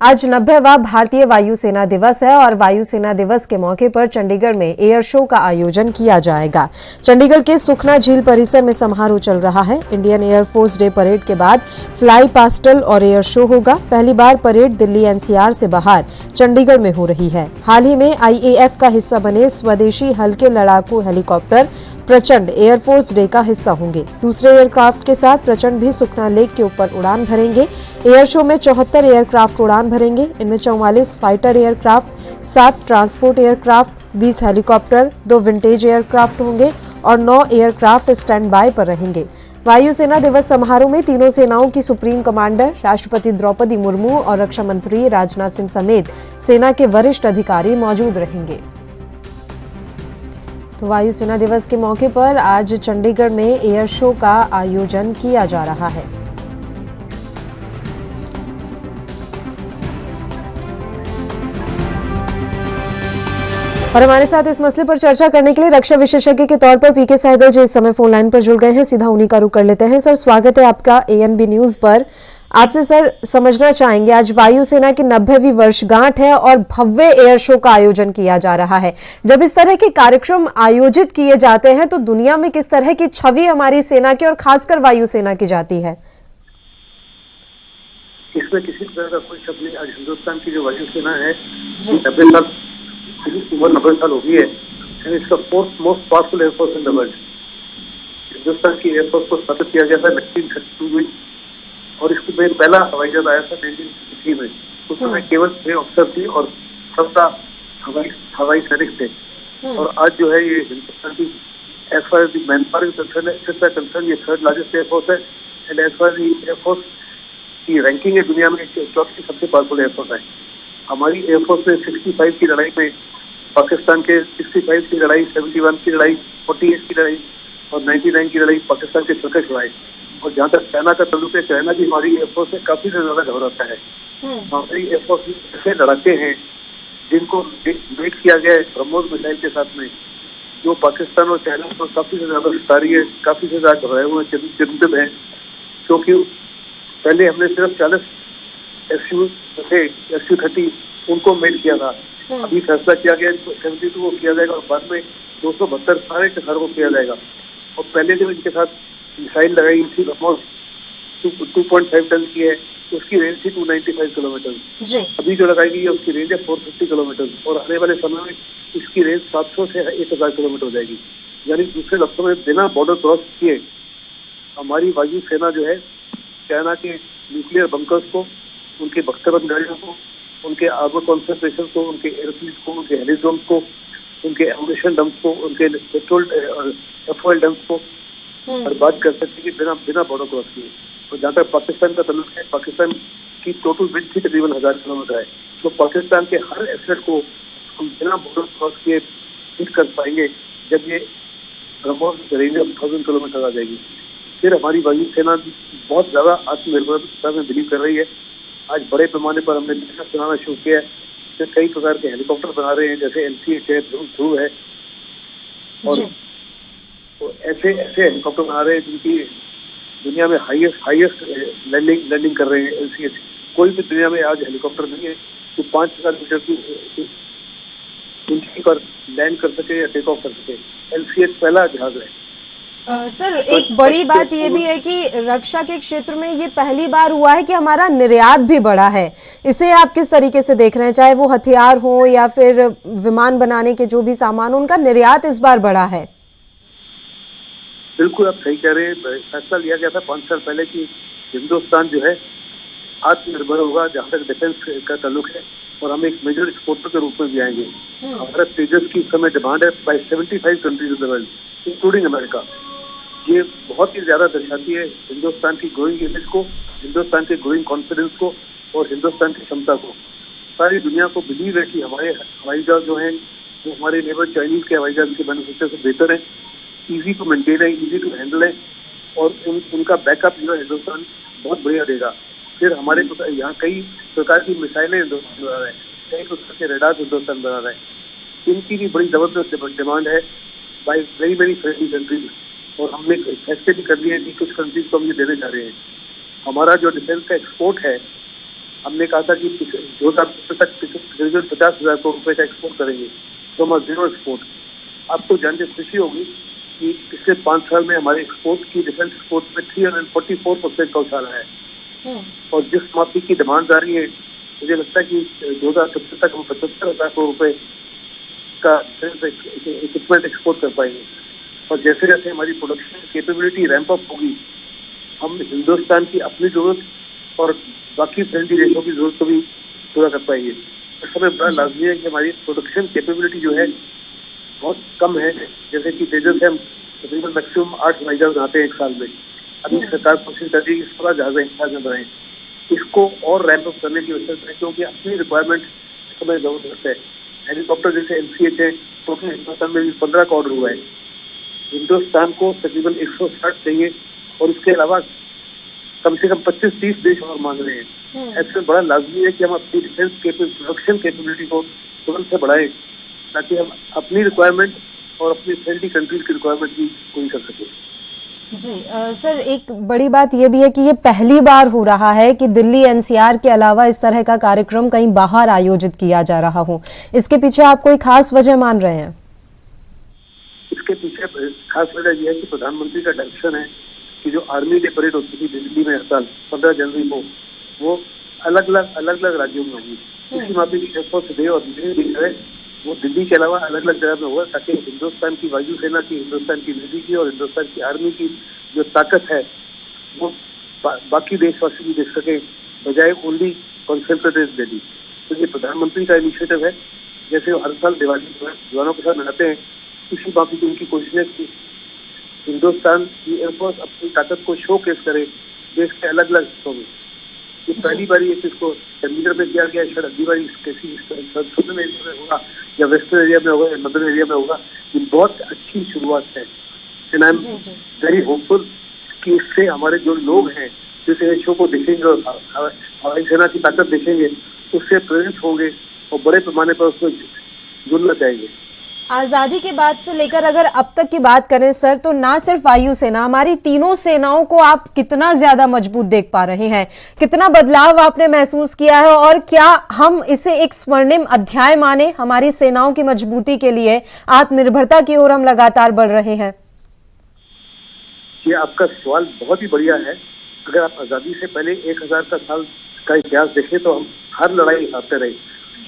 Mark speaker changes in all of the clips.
Speaker 1: आज 90वां भारतीय वायुसेना दिवस है और वायुसेना दिवस के मौके पर चंडीगढ़ में एयर शो का आयोजन किया जाएगा। चंडीगढ़ के सुखना झील परिसर में समारोह चल रहा है। इंडियन एयरफोर्स डे परेड के बाद फ्लाई पास्टल और एयर शो होगा। पहली बार परेड दिल्ली एनसीआर से बाहर चंडीगढ़ में हो रही है। हाल ही में आईएएफ का हिस्सा बने स्वदेशी हल्के लड़ाकू हेलीकॉप्टर प्रचंड एयरफोर्स डे का हिस्सा होंगे। दूसरे एयरक्राफ्ट के साथ प्रचंड भी सुखना लेक के ऊपर उड़ान भरेंगे। एयर शो में 74 एयरक्राफ्ट उड़ान भरेंगे। इनमें 44 fighter aircraft, 7 transport aircraft, 20 helicopter, 2 vintage aircraft होंगे और 9 एयरक्राफ्ट स्टैंड बाय पर रहेंगे। वायुसेना दिवस समारोह में तीनों सेनाओं की सुप्रीम कमांडर राष्ट्रपति द्रौपदी मुर्मू और रक्षा मंत्री राजनाथ सिंह समेत सेना के वरिष्ठ अधिकारी मौजूद रहेंगे। तो वायुसेना दिवस के मौके पर आज चंडीगढ़ में एयर शो का आयोजन किया जा रहा है। और हमारे साथ इस मसले पर चर्चा करने के लिए रक्षा विशेषज्ञ के तौर पर पीके सहगल जी इस समय फोन लाइन पर जुड़ गए हैं। सीधा उन्हीं का रुख कर लेते हैं। सर, स्वागत है आपका एएनबी न्यूज पर। आपसे सर समझना चाहेंगे, आज वायुसेना की 90वीं वर्षगांठ है और भव्य एयर शो का आयोजन किया जा रहा है। जब इस तरह के कार्यक्रम आयोजित किए जाते हैं तो दुनिया में किस तरह की छवि हमारी सेना की और खासकर वायुसेना की जाती है?
Speaker 2: इसमें किसी तरह का कोई शक नहीं। आज हिंदुस्तान की जो वायुसेना है 90 साल उम्र 90 साल हो गई है एंड इसका fourth most powerful air force in the world. Hindustan की एयरफोर्स को स्थापित किया गया था 1932 में और इसको पहला हवाई जहाज आया था 1963 में। उस समय केवल 6 अफसर थी और 17 हवाई सैनिक थे। और आज जो है ये हिंदुस्तान की as far as man power concern ये थर्ड लार्जेस्ट एयरफोर्स है एंड एज फार एयरफोर्स की रैंकिंग है दुनिया में चौथी सबसे पावरफुल एयरफोर्स है। हमारी एयरफोर्स ने 65 की लड़ाई में पाकिस्तान के 65 की लड़ाई, 71 की लड़ाई, 48 की लड़ाई और 99 की लड़ाई पाकिस्तान के छक्के छुड़ाए। और जहाँ तक चाइना का ताल्लुक है, चाइना भी हमारी एयरफोर्स से काफी ज्यादा घबराता है। हमारी एयरफोर्स ऐसे लड़ाके हैं जिनको मेट किया गया है ब्रह्मोस मिसाइल के साथ में, जो पाकिस्तान और चाइना को काफी से ज्यादा सता रही है, काफी से ज्यादा घबराए हुए चिंतित है। क्योंकि पहले हमने सिर्फ 40 SU-30 उनको मेट किया था। अभी फैसला किया गया 72 को किया जाएगा और बाद में 272 सारे के सारे को किया जाएगा। और पहले जब इनके साथ मिसाइल लगाई थी ब्रह्मोस 2.5 टन की है, उसकी रेंज थी 295 किलोमीटर। अभी जो लगाई गई है उसकी रेंज है 450 किलोमीटर और आने वाले समय में इसकी रेंज 700 से 1000 किलोमीटर हो जाएगी। यानी दूसरे लफ्जों में बिना बॉर्डर क्रॉस किए हमारी वायुसेना जो है चाइना के न्यूक्लियर बंकर्स को, उनके बख्तरबंद गाड़ियों को, उनके आर्मर कॉन्सेंट्रेशन को, उनके एयरफील्ड को, उनके हेलीड्रोम को, उनके एमुनेशन डंप को, उनके पेट्रोल एफओएल डंप को बर्बाद कर सकती है बिना बॉर्डर क्रॉस किए। और जहाँ तक पाकिस्तान का ताल्लुक है, पाकिस्तान की टोटल विड्थ ही तकरीबन 1000 किलोमीटर है। तो पाकिस्तान के हर एसेट को हम बिना बॉर्डर क्रॉस किए हिट कर पाएंगे जब ये ब्रह्मोस रेंज 1000 किलोमीटर आ जाएगी। फिर हमारी वायुसेना बहुत ज्यादा आत्मनिर्भरता में बिलीव कर रही है। आज बड़े पैमाने पर हमने बिजनेस बनाना शुरू किया है। तो कई प्रकार के हेलीकॉप्टर बना रहे हैं, जैसे LCH है, ध्रुव है और तो ऐसे हेलीकॉप्टर बना रहे हैं जिनकी दुनिया में हाईएस्ट लैंडिंग कर रहे हैं। LCH कोई भी दुनिया में आज हेलीकॉप्टर नहीं है जो 5000 मीटर की ऊंचाई पर लैंड कर सके या टेक ऑफ कर सके। LCH पहला जहाज है।
Speaker 1: सर, एक बड़ी बात ये भी है कि रक्षा के क्षेत्र में ये पहली बार हुआ है कि हमारा निर्यात भी बढ़ा है। इसे आप किस तरीके से देख रहे हैं? चाहे वो हथियार हो या फिर विमान बनाने के जो भी सामान, उनका निर्यात इस बार बढ़ा है।
Speaker 2: बिल्कुल आप सही कह रहे हैं। फैसला लिया गया था 5 साल पहले कि हिंदुस्तान जो है आत्मनिर्भर होगा जहाँ तक डिफेंस का ताल्लुक है और हम एक मेजर एक्सपोर्टर के रूप में भी आएंगे। हमारा तेजस की समय डिमांड है by 75 countries in the world including America. ये बहुत ही ज्यादा दर्शाती है हिंदुस्तान की ग्रोइंग इमेज को, हिंदुस्तान के ग्रोइंग कॉन्फिडेंस को और हिंदुस्तान की क्षमता को। सारी दुनिया को बिलीव है कि हमारे हवाई जहाज जो हैं वो हमारे नेबर चाइनीज के हवाई जहाज के मैन्युफैक्चर से बेहतर है, इजी टू मेंटेन है, इजी टू हैंडल है और उनका बैकअप जो है हिंदुस्तान बहुत बढ़िया देगा। फिर हमारे यहाँ कई प्रकार की मिसाइलें हिंदुस्तान बना रहे हैं, कई प्रकार के रडार हिंदुस्तान बना रहे हैं। इनकी भी बड़ी जबरदस्त डिमांड है बाय वेरी फ्रेंडली कंट्रीज और हमने फैसले भी कर लिए हैं कि कुछ कंट्रीज को हम ये देने जा रहे हैं। हमारा जो डिफेंस का एक्सपोर्ट है हमने कहा था कि 2025 तक तकरीबन 50,000 करोड़ रुपए का एक्सपोर्ट करेंगे, तो हमारा जीरो एक्सपोर्ट। आपको जानकर खुशी होगी कि पिछले 5 साल में हमारे एक्सपोर्ट की, डिफेंस एक्सपोर्ट में 344% का उछाला है। और जिस माफी की डिमांड आ रही है, मुझे लगता है कि 2025 तक हम 75,000 करोड़ रुपए का इक्विपमेंट एक्सपोर्ट कर पाएंगे। और जैसे जैसे हमारी प्रोडक्शन कैपेबिलिटी रैंप अप होगी, हम हिंदुस्तान की अपनी जरूरत और बाकी फ्रेंडली देशों की जरूरत को भी पूरा कर पाएंगे। इस समय बड़ा लाजमी है कि हमारी प्रोडक्शन कैपेबिलिटी जो है बहुत कम है। जैसे कि तेजस से हम तकरीबन मैक्सिमम 8 हवाई जहाज बनाते हैं एक साल में। अभी सरकार कोशिश कर रही है कि 16 जहाज में बनाए। इसको और रैंप अप करने की आवश्यकता है, क्योंकि अपनी रिक्वायरमेंट समय जरूरत है। हेलीकॉप्टर जैसे MCH है, तो उसमें हिंदुस्तान में भी 15 का ऑर्डर हुआ है। हिंदुस्तान को तकरीबन 160 चाहिए, और इसके अलावा कम से कम 25-30 देश और मांग रहे हैं। ऐसे बड़ा लाजमी है कि हम अपनी डिफेंस प्रोडक्शन कैपेबिलिटी को तुरंत से बढ़ाएं, ताकि हम अपनी रिक्वायरमेंट और अपनी फ्रेंडली कंट्रीज की रिक्वायरमेंट भी पूरी कर सकें।
Speaker 1: जी सर, एक बड़ी बात ये भी है कि ये पहली बार हो रहा है कि दिल्ली NCR के अलावा इस तरह का कार्यक्रम कहीं बाहर आयोजित किया जा रहा हो। इसके पीछे आप कोई खास वजह मान रहे हैं?
Speaker 2: इसके पीछे खास वजह यह है कि प्रधानमंत्री का डायरेक्शन है कि जो आर्मी डे परेड होती थी दिल्ली में हर साल 15 जनवरी को, वो अलग अलग राज्यों में होगी। इसी मापी की एयरफोर्स डे और नेवी डे है, वो दिल्ली के अलावा अलग अलग जगह में होगा, ताकि हिंदुस्तान की वायुसेना की, हिंदुस्तान की नेवी की और हिंदुस्तान की आर्मी की जो ताकत है वो बाकी देशवासी भी देख सके, बजाय ओनली कॉन्सेंट्रेटेड दिल्ली। तो ये प्रधानमंत्री का इनिशिएटिव है। जैसे वो हर साल दिवाली जवानों के साथ मनाते हैं, इसी बाकी की उनकी कोशिश है कि हिंदुस्तान की एयरफोर्स अपनी ताकत को शोकेस करे देश के अलग अलग हिस्सों में। ये पहली बार ये इसको चंडीगढ़ में किया गया, शायद अगली बार किसी सदर्न एरिया में होगा या वेस्टर्न एरिया में होगा या नॉर्दर्न एरिया में होगा। ये बहुत अच्छी शुरुआत है। And I am very hopeful कि इससे हमारे जो लोग हैं, जैसे शो को देखेंगे और हवाई सेना की ताकत देखेंगे, उससे प्रेरित होंगे और बड़े पैमाने पर उसमें जुड़ना चाहेंगे।
Speaker 1: आजादी के बाद से लेकर अगर अब तक की बात करें सर, तो ना सिर्फ वायुसेना, हमारी तीनों सेनाओं को आप कितना ज्यादा मजबूत देख पा रहे हैं? कितना बदलाव आपने महसूस किया है, और क्या हम इसे एक स्वर्णिम अध्याय माने हमारी सेनाओं की मजबूती के लिए, आत्मनिर्भरता की ओर हम लगातार बढ़ रहे हैं?
Speaker 2: ये आपका सवाल बहुत ही बढ़िया है। अगर आप आजादी से पहले 1000 का साल का इतिहास देखें तो हम हर लड़ाई हारते रहे।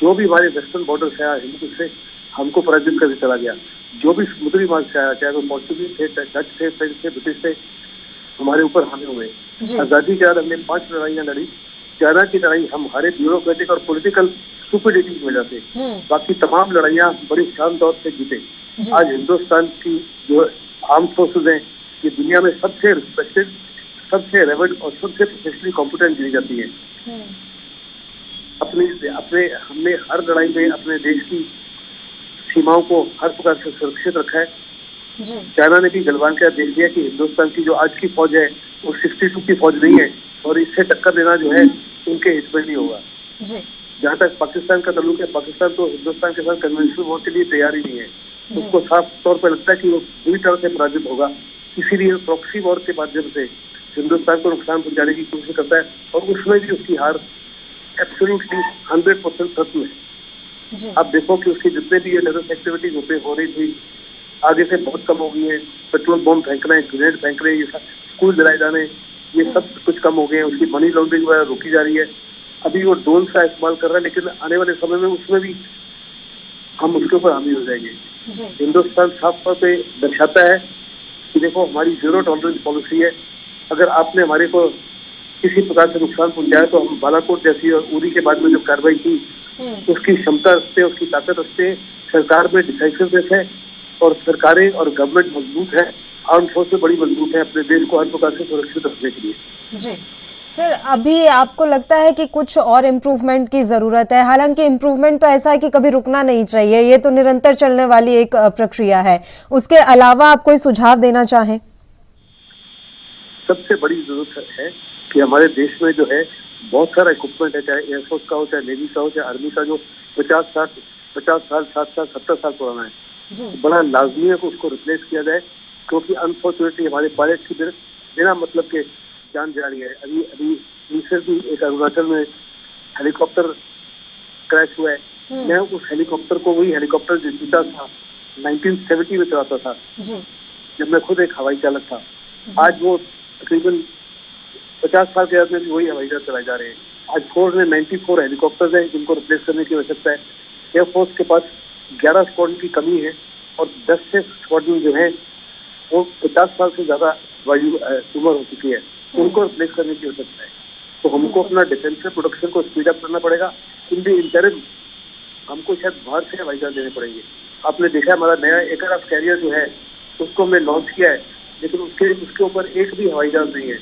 Speaker 2: जो भी हमारे वेस्टर्न बॉर्डर से आया हिंदू से हमको पराजित करके चला गया। जो भी समुद्री मार्ग से आया, चाहे वो पोर्चुगीज थे, डच थे, फ्रेंच थे, ब्रिटिश थे, हमारे ऊपर हावी हुए। आजादी के बाद हमने 5 लड़ाइयां लड़ी। चाइना की लड़ाई हम हारे ब्यूरोक्रेटिक और पॉलिटिकल स्टुपिडिटी की वजह से। बाकी तमाम लड़ाइयां बड़ी शान तौर से जीते। आज हिंदुस्तान की जो आर्म फोर्सेज हैं, ये दुनिया में सबसे रिस्पेक्टेड, सबसे रेवर्ड और सबसे प्रोफेशनली कॉम्पिटेंट दी जाती है। हमने हर लड़ाई में अपने देश की सीमाओं को हर प्रकार से सुरक्षित रखा है। चाइना ने भी गलवान का देख लिया कि हिंदुस्तान की जो आज की फौज है वो 62 की फौज नहीं है, और इससे टक्कर देना जो है उनके हित में नहीं होगा। जहाँ तक पाकिस्तान का ताल्लुक है, पाकिस्तान तो हिंदुस्तान के साथ कन्वेंशनल वॉर के लिए तैयार ही नहीं है। उसको साफ तौर पर लगता है कि वो पूरी तरह से पराजित होगा, इसीलिए प्रॉक्सी वॉर के माध्यम से हिंदुस्तान को नुकसान पहुंचाने की कोशिश करता है, और उसमें भी उसकी हार एब्सोल्युटली 100% सत्य है। आप देखो कि उसकी जितने भी ये टेररिस्ट एक्टिविटीज हो रही थी, आगे से बहुत कम हो गई है। पेट्रोल बॉम्ब फेंकना है, ग्रेनेड फेंक रहे हैं, स्कूल जलाए जाने, ये सब कुछ कम हो गए हैं। उसकी मनी लॉन्ड्रिंग वगैरह रोकी जा रही है। अभी वो ड्रोन का इस्तेमाल कर रहा है, लेकिन आने वाले समय में उसमें भी हम उसके ऊपर हावी हो जाएंगे। हिंदुस्तान साफ तौर पे दर्शाता है कि देखो हमारी जीरो टॉलरेंस पॉलिसी है। अगर आपने हमारे को किसी प्रकार से नुकसान पहुंचाया तो हम बालाकोट जैसी और उरी के बाद में जो कार्रवाई की, उसकी क्षमता रखते हैं, उसकी ताकत रखते हैं। सरकार में डिसाइसिवनेस है और सरकारें और गवर्नमेंट मजबूत है, आर्म फोर्सेस बड़ी मजबूत है अपने देश को हर प्रकार से सुरक्षित रखने के लिए।
Speaker 1: जी सर, अभी आपको लगता है कि कुछ और इम्प्रूवमेंट की जरूरत है? हालांकि इम्प्रूवमेंट तो ऐसा है कि कभी रुकना नहीं चाहिए, ये तो निरंतर चलने वाली एक प्रक्रिया है। उसके अलावा आप कोई सुझाव देना चाहें?
Speaker 2: सबसे बड़ी जरूरत है कि हमारे देश में जो है बहुत सारा इक्विपमेंट है, चाहे एयरफोर्स का हो, चाहे नेवी का हो, चाहे आर्मी का, जो 50 साल, 60 साल, 70 साल पुराना है। तो बड़ा लाजमी है कि उसको रिप्लेस किया जाए, क्योंकि अनफॉर्चुनेटली हमारे पायलट की बिना मतलब के जान जा रही है। अभी भी एक अरुणाचल में हेलीकॉप्टर क्रैश हुआ है, मैं उस हेलीकॉप्टर को, वही हेलीकॉप्टर जो जीता था 1970 में चलाता था
Speaker 1: जी।
Speaker 2: जब मैं खुद एक हवाई चालक था। आज वो तकरीबन 50 साल के आदमी भी वही हवाई जहाज चलाए जा रहे हैं। आज फोर्स में 94 हेलीकॉप्टर हैं जिनको रिप्लेस करने की आवश्यकता है। एयरफोर्स के पास 11 स्क्वाड्रन की कमी है और 10 से स्क्वाड्रन जो है वो 50 साल से ज्यादा वायु उम्र हो चुकी है, उनको रिप्लेस करने की आवश्यकता है। तो हमको अपना डिफेंसिव प्रोडक्शन को स्पीड अप करना पड़ेगा। इन द इंटरिम हमको शायद बाहर से हवाई जहाज देने पड़ेंगे। आपने देखा हमारा नया एयरक्राफ्ट कैरियर जो है उसको हमने लॉन्च किया है, लेकिन उसके ऊपर एक भी हवाई जहाज नहीं है।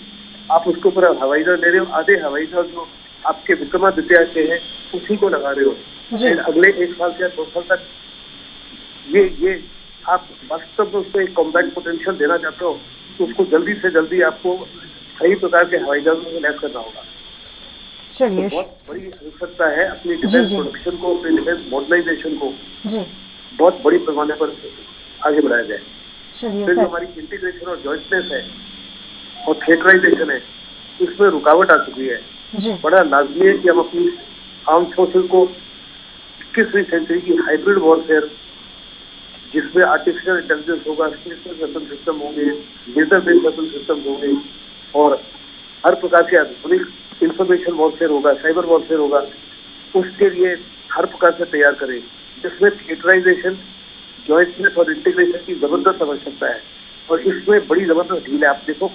Speaker 2: आप उसके ऊपर हवाई जहाज ले रहे हो, आधे हवाई जहाज जो आपके विक्रमादित्य के हैं उसी को लगा रहे हो। अगले 1 साल से 2 साल तक ये आप वास्तव में उसको एक कॉम्बैट पोटेंशियल देना चाहते हो तो उसको जल्दी से जल्दी आपको सही प्रकार के हवाई जहाजों में लैस करना होगा।
Speaker 1: चलिए,
Speaker 2: तो बहुत बड़ी आवश्यकता है अपनी डिफेंस प्रोडक्शन को, अपनी डिफेंस मॉडर्नाइजेशन को बहुत बड़ी पैमाने पर आगे बढ़ाया जाए।
Speaker 1: चलिए
Speaker 2: फिर जो हमारी इंटीग्रेशन और जॉइंटनेस है और थिएटराइजेशन है, इसमें रुकावट आ चुकी है। बड़ा लाजमी है कि हम अपनी आर्म फोर्सेस को 21वीं सेंचुरी की हाइब्रिड वॉरफेयर, जिसमें आर्टिफिशियल इंटेलिजेंस होगा, स्पेस वेपन सिस्टम होंगे, लेजर बेस्ड वेपन सिस्टम होंगे और हर प्रकार के आधुनिक इंफॉर्मेशन वॉरफेयर होगा, साइबर वॉरफेयर होगा, उसके लिए हर प्रकार से तैयार करें, जिसमें थिएटराइजेशन, जॉइंटनेस और इंटीग्रेशन की जबरदस्त आवश्यकता है। और इसमें बड़ी जबरदस्त ढील है। आप देखो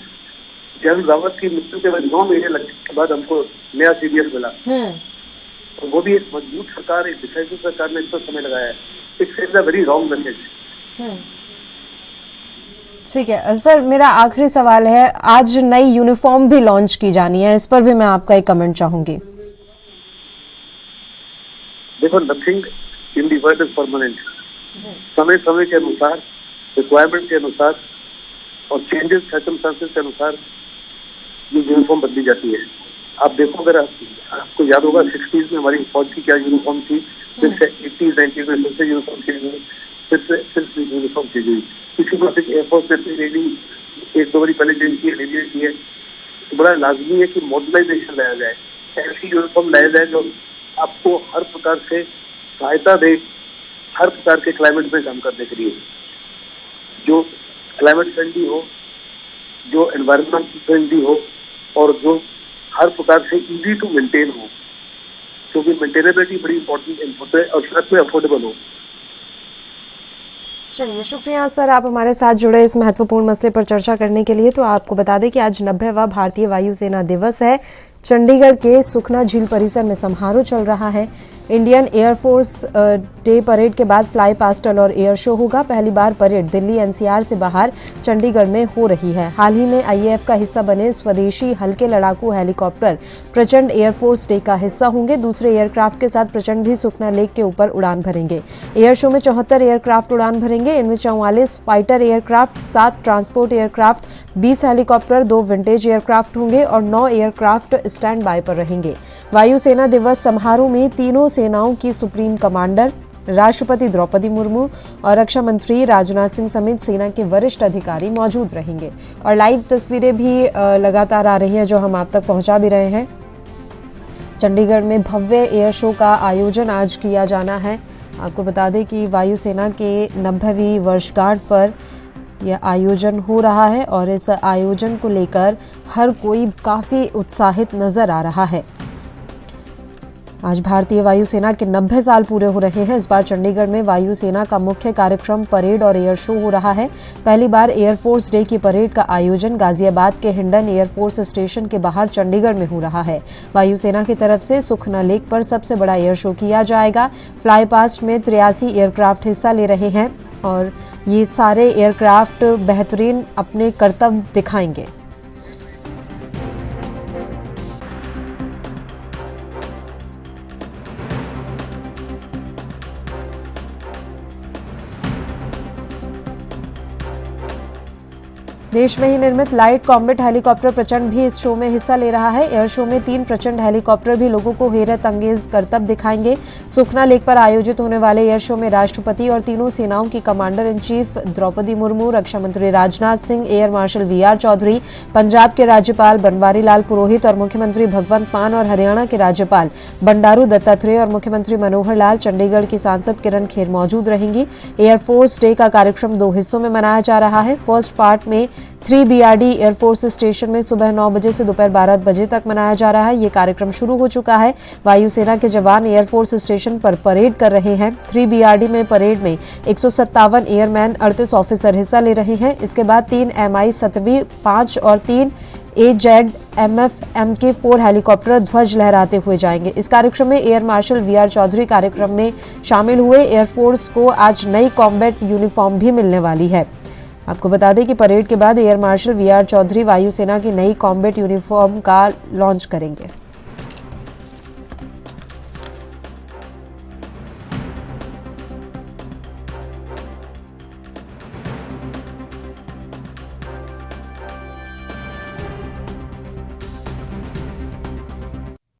Speaker 2: जनरल रावत की मृत्यु के बाद 9 महीने लगने के बाद हमको नया सीडीएस मिला और वो भी एक मजबूत सरकार, एक डिसाइसिव सरकार ने इस पर समय लगाया है। It's a very wrong message.
Speaker 1: ठीक है सर, मेरा आखिरी सवाल है, आज नई यूनिफॉर्म भी लॉन्च की जानी है, इस पर भी मैं आपका एक कमेंट चाहूंगी।
Speaker 2: देखो, nothing in the world is permanent. समय समय के अनुसार, रिक्वायरमेंट के अनुसार और चेंजेस सर्कमस्टांसेस के अनुसार ये यूनिफॉर्म बदली जाती है। आप देखो, अगर आपको याद होगा 60s में हमारी फौज की क्या यूनिफॉर्म थी, फिर से 80s 90s में फिर से यूनिफॉर्म चेंज हुई, फिर से यूनिफॉर्म चेंज हुई। इसी बात एयरफोर्स ने रेडी 1-2 बारी पहले चेंज की है। तो बड़ा लाजमी है कि मॉडर्नाइजेशन लाया जाए, ऐसी यूनिफॉर्म लाया जाए जो आपको हर प्रकार से सहायता दे, हर प्रकार के क्लाइमेट में काम करने के लिए, जो क्लाइमेट फ्रेंडली हो, जो एनवायरमेंट फ्रेंडली हो और जो हर प्रकार से इजी टू मेंटेन हो, क्योंकि मेंटेनेबिलिटी बड़ी इंपॉर्टेंट है और साथ में अफोर्डेबल हो।
Speaker 1: चलिए, शुक्रिया सर, आप हमारे साथ जुड़े इस महत्वपूर्ण मसले पर चर्चा करने के लिए। तो आपको बता दें कि आज 90वां भारतीय वायुसेना दिवस है। चंडीगढ़ के सुखना झील परिसर में समारोह चल रहा है। इंडियन एयरफोर्स डे परेड के बाद फ्लाई पास्टल और एयर शो होगा। पहली बार परेड दिल्ली एनसीआर से बाहर चंडीगढ़ में हो रही है। हाल ही में आईएएफ का हिस्सा बने स्वदेशी हल्के लड़ाकू हेलीकॉप्टर प्रचंड एयरफोर्स डे का हिस्सा होंगे। दूसरे एयरक्राफ्ट के साथ प्रचंड भी सुखना लेक के ऊपर उड़ान भरेंगे। एयर शो में 74 एयरक्राफ्ट उड़ान भरेंगे। इनमें 44 fighter aircraft, 7 transport aircraft, 20 helicopter, 2 vintage aircraft होंगे और 9 एयरक्राफ्ट स्टैंड बाय पर रहेंगे। वायुसेना दिवस समारोह में तीनों सेनाओं की सुप्रीम कमांडर राष्ट्रपति द्रौपदी मुर्मू और रक्षा मंत्री राजनाथ सिंह समेत सेना के वरिष्ठ अधिकारी मौजूद रहेंगे। और लाइव तस्वीरें भी लगातार आ रही हैं जो हम आप तक पहुंचा भी रहे हैं। चंडीगढ़ में भव्य एयर शो का आयोजन आज किया जाना है। आपको बता दें कि वायुसेना के 90वीं वर्षगांठ पर यह आयोजन हो रहा है और इस आयोजन को लेकर हर कोई काफ़ी उत्साहित नजर आ रहा है। आज भारतीय वायुसेना के 90 साल पूरे हो रहे हैं। इस बार चंडीगढ़ में वायुसेना का मुख्य कार्यक्रम परेड और एयर शो हो रहा है। पहली बार एयरफोर्स डे की परेड का आयोजन गाजियाबाद के हिंडन एयरफोर्स स्टेशन के बाहर चंडीगढ़ में हो रहा है। वायुसेना की तरफ से सुखना लेक पर सबसे बड़ा एयर शो किया जाएगा। फ्लाई पास्ट में 83 एयरक्राफ्ट हिस्सा ले रहे हैं और ये सारे एयरक्राफ्ट बेहतरीन अपने करतब दिखाएंगे। देश में ही निर्मित लाइट कॉम्बैट हेलीकॉप्टर प्रचंड भी इस शो में हिस्सा ले रहा है। एयर शो में 3 प्रचंड हेलीकॉप्टर भी लोगों को हैरत अंगेज करतब दिखाएंगे। सुखना लेक पर आयोजित होने वाले एयर शो में राष्ट्रपति और तीनों सेनाओं की commander in chief Droupadi Murmu, रक्षा मंत्री Rajnath Singh, air marshal VR Chaudhari, Punjab के राज्यपाल बनवारी लाल पुरोहित और मुख्यमंत्री भगवंत मान और हरियाणा के राज्यपाल बंडारू दत्तात्रेय और मुख्यमंत्री मनोहर लाल, चंडीगढ़ की सांसद किरण खेर मौजूद रहेंगी। एयरफोर्स डे का कार्यक्रम 2 हिस्सों में मनाया जा रहा है। फर्स्ट पार्ट में 3BRD एयरफोर्स स्टेशन में सुबह 9 बजे से दोपहर 12 बजे तक मनाया जा रहा है। ये कार्यक्रम शुरू हो चुका है। वायुसेना के जवान एयरफोर्स स्टेशन पर परेड कर रहे हैं। 3BRD में परेड में 157 एयरमैन, 38 ऑफिसर हिस्सा ले रहे हैं। इसके बाद 3 MI 17, 5 और 3 AZ-MF MK4 हेलीकॉप्टर ध्वज लहराते हुए जाएंगे। इस कार्यक्रम में एयर मार्शल वीआर चौधरी कार्यक्रम में शामिल हुए। एयरफोर्स को आज नई कॉम्बैट यूनिफॉर्म भी मिलने वाली है। आपको बता दें कि परेड के बाद एयर मार्शल वीआर चौधरी वायुसेना की नई कॉम्बैट यूनिफॉर्म का लॉन्च करेंगे।